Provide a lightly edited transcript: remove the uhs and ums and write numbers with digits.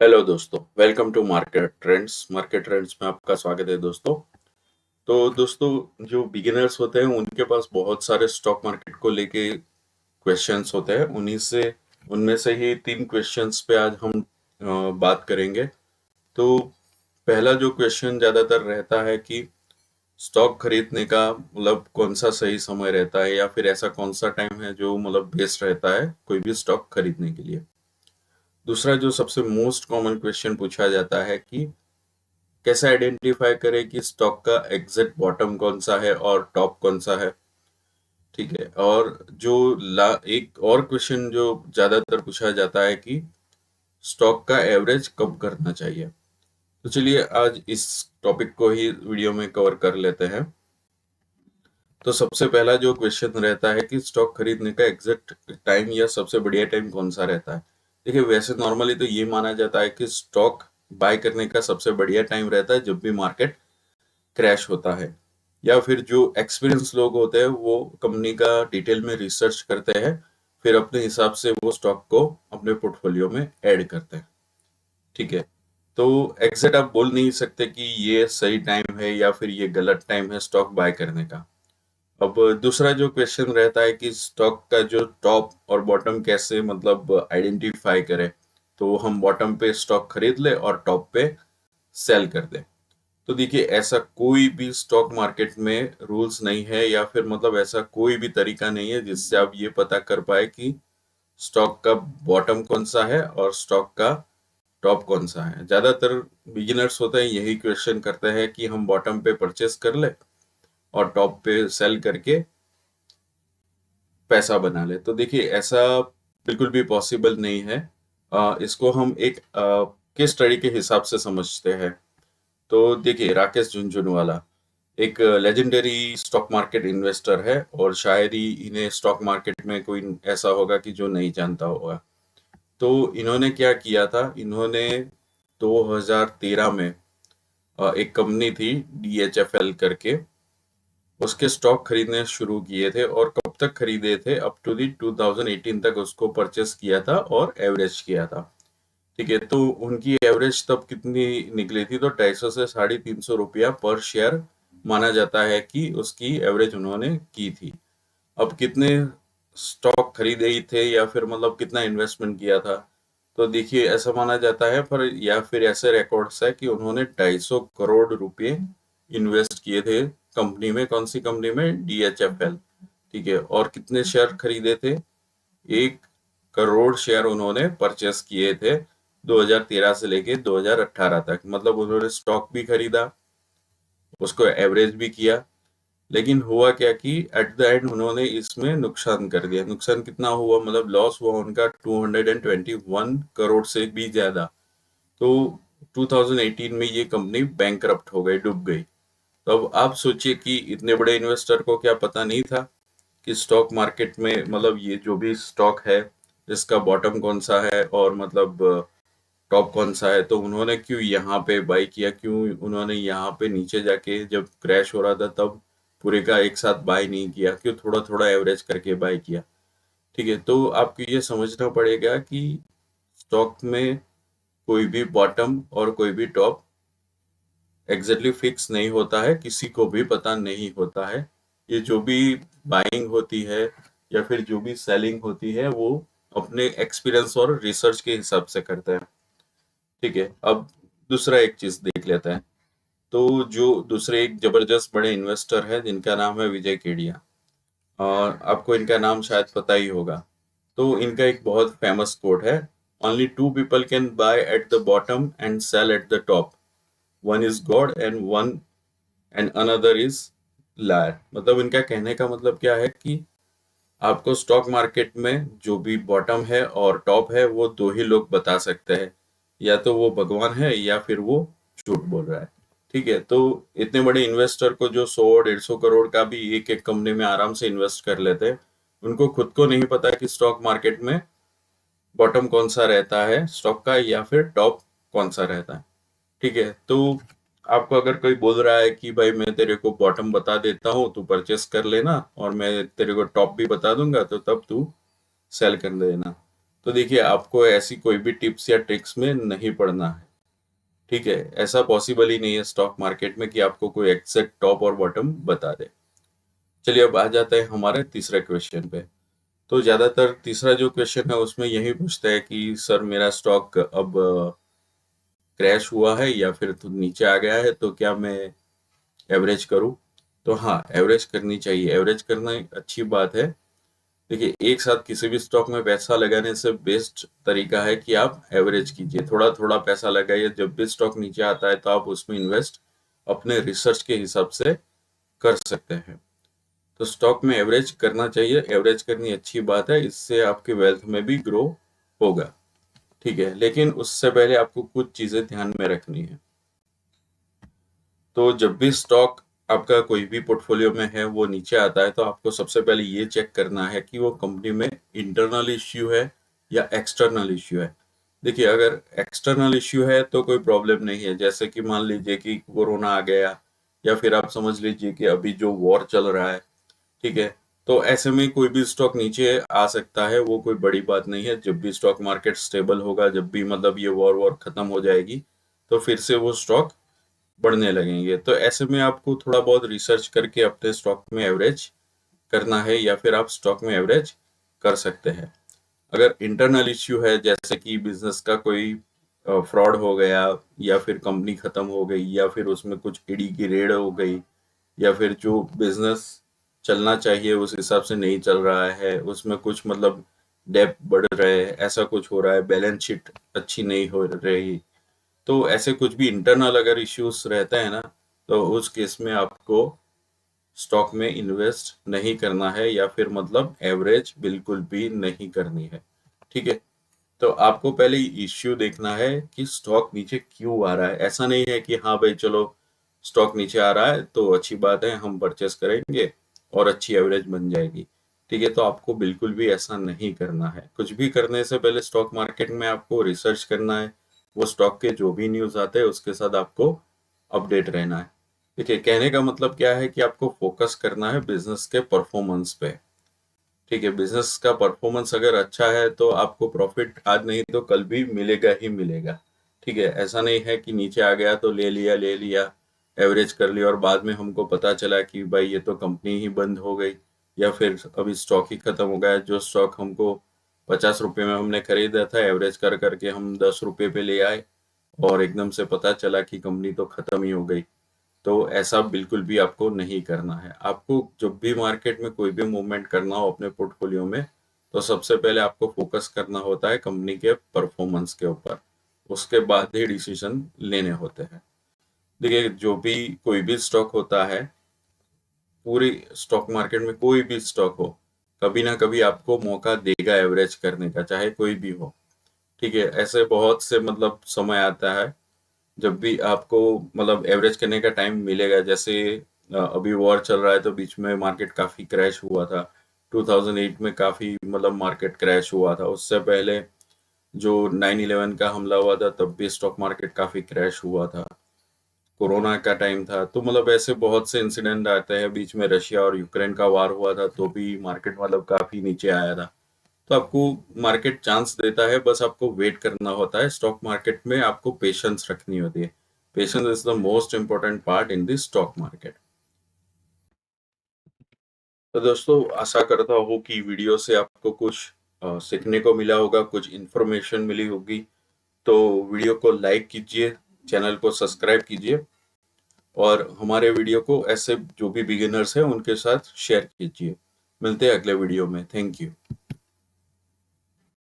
Hello दोस्तों, welcome to market trends. Market trends में आपका स्वागत है दोस्तों। तो दोस्तों, जो बिगिनर्स होते हैं उनके पास बहुत सारे स्टॉक मार्केट को लेके क्वेश्चंस होते हैं। उनमें से ही 3 क्वेश्चंस पे आज हम बात करेंगे। तो पहला जो क्वेश्चन ज्यादातर रहता है कि स्टॉक खरीदने का मतलब कौन सा सही समय रहता है, या फिर ऐसा कौन सा टाइम है जो मतलब बेस्ट रहता है कोई भी स्टॉक खरीदने के लिए। दूसरा जो सबसे मोस्ट कॉमन क्वेश्चन पूछा जाता है कि कैसे आइडेंटिफाई करें कि स्टॉक का एग्जैक्ट बॉटम कौन सा है और टॉप कौन सा है। ठीक है। और जो एक और क्वेश्चन जो ज्यादातर पूछा जाता है कि स्टॉक का एवरेज कब करना चाहिए। तो चलिए आज इस टॉपिक को ही वीडियो में कवर कर लेते हैं। तो सबसे पहला जो क्वेश्चन रहता है कि स्टॉक खरीदने का एग्जैक्ट टाइम या सबसे बढ़िया टाइम कौन सा रहता है। देखिए, वैसे नॉर्मली तो ये माना जाता है कि स्टॉक बाय करने का सबसे बढ़िया टाइम रहता है जब भी मार्केट क्रैश होता है, या फिर जो एक्सपीरियंस लोग होते हैं वो कंपनी का डिटेल में रिसर्च करते हैं, फिर अपने हिसाब से वो स्टॉक को अपने पोर्टफोलियो में ऐड करते हैं। ठीक है। तो एग्जैक्ट आप बोल नहीं सकते कि ये सही टाइम है या फिर ये गलत टाइम है स्टॉक बाय करने का। अब दूसरा जो क्वेश्चन रहता है कि स्टॉक का जो टॉप और बॉटम कैसे मतलब आइडेंटिफाई करें। तो हम बॉटम पे स्टॉक खरीद ले और टॉप पे सेल कर दे। तो देखिए, ऐसा कोई भी स्टॉक मार्केट में रूल्स नहीं है, या फिर मतलब ऐसा कोई भी तरीका नहीं है जिससे आप ये पता कर पाए कि स्टॉक का बॉटम कौन सा है और स्टॉक का टॉप कौन सा है। ज्यादातर बिगिनर्स होते हैं यही क्वेश्चन करते हैं कि हम बॉटम पे परचेस कर ले और टॉप पे सेल करके पैसा बना ले। तो देखिए, ऐसा बिल्कुल भी पॉसिबल नहीं है। इसको हम एक केस स्टडी के हिसाब से समझते हैं। तो देखिए, राकेश झुनझुनवाला एक लेजेंडरी स्टॉक मार्केट इन्वेस्टर है, और शायद ही इन्हें स्टॉक मार्केट में कोई ऐसा होगा कि जो नहीं जानता होगा। तो इन्होंने क्या किया था, इन्होंने 2013 में एक कंपनी थी DHFL करके, उसके स्टॉक खरीदने शुरू किए थे। और कब तक खरीदे थे, अप टू दी 2018 तक उसको परचेस किया था और एवरेज किया था। ठीक है। तो उनकी एवरेज तब कितनी निकली थी, तो 250 से 350 रुपया पर शेयर माना जाता है कि उसकी एवरेज उन्होंने की थी। अब कितने स्टॉक खरीदे ही थे, या फिर मतलब कितना इन्वेस्टमेंट किया था, तो देखिए ऐसा माना जाता है, पर या फिर ऐसे रिकॉर्ड्स है कि उन्होंने 250 करोड़ रुपए इन्वेस्ट किए थे कंपनी में। कौन सी कंपनी में? DHFL। ठीक है। और कितने शेयर खरीदे थे? 1 करोड़ शेयर उन्होंने परचेस किए थे 2013 से लेके 2018 तक। मतलब उन्होंने स्टॉक भी खरीदा, उसको एवरेज भी किया। लेकिन हुआ क्या कि एट द एंड उन्होंने इसमें नुकसान कर दिया। नुकसान कितना हुआ, मतलब लॉस हुआ उनका 221 करोड़ से भी ज्यादा। तो 2018 में ये कंपनी बैंकरप्ट हो गई, डूब गई। तो अब आप सोचिए कि इतने बड़े इन्वेस्टर को क्या पता नहीं था कि स्टॉक मार्केट में मतलब ये जो भी स्टॉक है इसका बॉटम कौन सा है और मतलब टॉप कौन सा है। तो उन्होंने क्यों यहाँ पे बाई किया, क्यों उन्होंने यहाँ पे नीचे जाके जब क्रैश हो रहा था तब पूरे का एक साथ बाय नहीं किया, क्यों थोड़ा थोड़ा एवरेज करके बाय किया। ठीक है। तो आपको ये समझना पड़ेगा कि स्टॉक में कोई भी बॉटम और कोई भी टॉप एग्जैक्टली फिक्स नहीं होता है, किसी को भी पता नहीं होता है। ये जो भी बाइंग होती है या फिर जो भी सेलिंग होती है वो अपने एक्सपीरियंस और रिसर्च के हिसाब से करते हैं। ठीक है। अब दूसरा एक चीज देख लेते हैं। तो जो दूसरे एक जबरदस्त बड़े इन्वेस्टर है जिनका नाम है विजय केडिया, और आपको इनका नाम शायद पता ही होगा। तो इनका एक बहुत फेमस कोट है, only two people can buy at the bottom and sell at the top, one is God and another is liar. मतलब इनका कहने का मतलब क्या है कि आपको स्टॉक मार्केट में जो भी बॉटम है और टॉप है वो दो ही लोग बता सकते हैं, या तो वो भगवान है या फिर वो झूठ बोल रहा है। ठीक है। तो इतने बड़े इन्वेस्टर को जो 100 150 करोड़ का भी एक एक कंपनी में आराम से इन्वेस्ट कर लेते हैं, उनको खुद को नहीं पता कि स्टॉक मार्केट में बॉटम कौन सा रहता है स्टॉक का, या फिर टॉप कौन सा रहता है। ठीक है। तो आपको अगर कोई बोल रहा है कि भाई मैं तेरे को बॉटम बता देता हूँ, तू परचेस कर लेना, और मैं तेरे को टॉप भी बता दूंगा, तो तब तू सेल कर देना, तो देखिए आपको ऐसी कोई भी टिप्स या ट्रिक्स में नहीं पड़ना है, ठीक है? ऐसा पॉसिबल ही नहीं है स्टॉक मार्केट में कि आपको कोई एग्जैक्ट टॉप और बॉटम बता दे। चलिए अब आ जाता है हमारे तीसरे क्वेश्चन पे। तो ज़्यादातर तीसरा जो क्वेश्चन है उसमें यही पूछता है कि सर मेरा स्टॉक अब क्रैश हुआ है या फिर तो नीचे आ गया है, तो क्या मैं एवरेज करूँ? तो हाँ, एवरेज करनी चाहिए। एवरेज करना एक अच्छी बात है। देखिए, एक साथ किसी भी स्टॉक में पैसा लगाने से बेस्ट तरीका है कि आप एवरेज कीजिए। थोड़ा-थोड़ा पैसा लगाइए, जब भी स्टॉक नीचे आता है तो आप उसमें इन्वेस्ट अपने रिसर्च के हिसाब से कर सकते हैं। तो स्टॉक में एवरेज करना चाहिए, एवरेज करनी अच्छी बात है, इससे आपकी वेल्थ में भी ग्रो होगा, ठीक है? लेकिन उससे पहले आपको कुछ चीज़ें ध्यान में रखनी है। तो जब भी स्टॉक आपका कोई भी पोर्टफोलियो में है वो नीचे आता है तो आपको सबसे पहले ये चेक करना है कि वो कंपनी में इंटरनल इश्यू है या एक्सटर्नल इश्यू है। देखिए अगर एक्सटर्नल इश्यू है तो कोई प्रॉब्लम नहीं है, जैसे कि मान लीजिए कि कोरोना आ गया या फिर आप समझ लीजिए कि अभी जो वॉर चल रहा है, ठीक है? तो ऐसे में कोई भी स्टॉक नीचे आ सकता है, वो कोई बड़ी बात नहीं है। जब भी स्टॉक मार्केट स्टेबल होगा, जब भी मतलब ये वॉर वॉर खत्म हो जाएगी, तो फिर से वो स्टॉक बढ़ने लगेंगे। तो ऐसे में आपको थोड़ा बहुत रिसर्च करके अपने स्टॉक में एवरेज करना है या फिर आप स्टॉक में एवरेज कर सकते हैं। अगर इंटरनल इश्यू है जैसे कि बिजनेस का कोई फ्रॉड हो गया या फिर कंपनी खत्म हो गई या फिर उसमें कुछ ईडी की रेड हो गई या फिर जो बिजनेस चलना चाहिए उस हिसाब से नहीं चल रहा है, उसमें कुछ मतलब डेब्ट बढ़ रहे हैं, ऐसा कुछ हो रहा है, बैलेंस शीट अच्छी नहीं हो रही, तो ऐसे कुछ भी इंटरनल अगर इश्यूज रहता है ना, तो उस केस में आपको स्टॉक में इन्वेस्ट नहीं करना है या फिर मतलब एवरेज बिल्कुल भी नहीं करनी है, ठीक है? तो आपको पहले इश्यू देखना है कि स्टॉक नीचे क्यों आ रहा है। ऐसा नहीं है कि हाँ भाई चलो स्टॉक नीचे आ रहा है तो अच्छी बात है, हम परचेस करेंगे और अच्छी एवरेज बन जाएगी, ठीक है? तो आपको बिल्कुल भी ऐसा नहीं करना है। कुछ भी करने से पहले स्टॉक मार्केट में आपको रिसर्च करना है, वो स्टॉक के जो भी न्यूज़ आते हैं उसके साथ आपको अपडेट रहना है। देखिए कहने का मतलब क्या है कि आपको फोकस करना है बिजनेस के परफॉर्मेंस पे, ठीक है? बिजनेस का परफॉर्मेंस अगर अच्छा है तो आपको प्रॉफिट आज नहीं तो कल भी मिलेगा ही मिलेगा, ठीक है? ऐसा नहीं है कि नीचे आ गया तो ले लिया, एवरेज कर लिया और बाद में हमको पता चला कि भाई ये तो कंपनी ही बंद हो गई या फिर अभी स्टॉक ही खत्म हो गया। जो स्टॉक हमको 50 रुपए में हमने खरीदा था, एवरेज कर करके हम 10 रुपए पे ले आए और एकदम से पता चला कि कंपनी तो खत्म ही हो गई। तो ऐसा बिल्कुल भी आपको नहीं करना है। आपको जब भी मार्केट में कोई भी मूवमेंट करना हो अपने पोर्टफोलियो में, तो सबसे पहले आपको फोकस करना होता है कंपनी के परफॉर्मेंस के ऊपर। उसके बाद ही डिसीजन लेने होते हैं। देखिए जो भी कोई भी स्टॉक होता है, पूरी स्टॉक मार्केट में कोई भी स्टॉक हो, कभी ना कभी आपको मौका देगा एवरेज करने का, चाहे कोई भी हो, ठीक है? ऐसे बहुत से मतलब समय आता है जब भी आपको मतलब एवरेज करने का टाइम मिलेगा। जैसे अभी वॉर चल रहा है तो बीच में मार्केट काफी क्रैश हुआ था। 2008 में काफी मतलब मार्केट क्रैश हुआ था। उससे पहले जो 9/11 का हमला हुआ था तब भी स्टॉक मार्केट काफी क्रैश हुआ था। कोरोना का टाइम था, तो मतलब ऐसे बहुत से इंसिडेंट आते हैं। बीच में रशिया और यूक्रेन का वार हुआ था तो भी मार्केट मतलब काफी नीचे आया था। तो आपको मार्केट चांस देता है, बस आपको वेट करना होता है। स्टॉक मार्केट में आपको पेशेंस रखनी होती है। Patience is the most important part in the stock market. तो दोस्तों आशा करता हूँ कि वीडियो से आपको कुछ सीखने को मिला होगा, कुछ इन्फॉर्मेशन मिली होगी। तो वीडियो को लाइक कीजिए, चैनल को सब्सक्राइब कीजिए और हमारे वीडियो को ऐसे जो भी बिगिनर्स हैं उनके साथ शेयर कीजिए। मिलते हैं अगले वीडियो में। Thank you.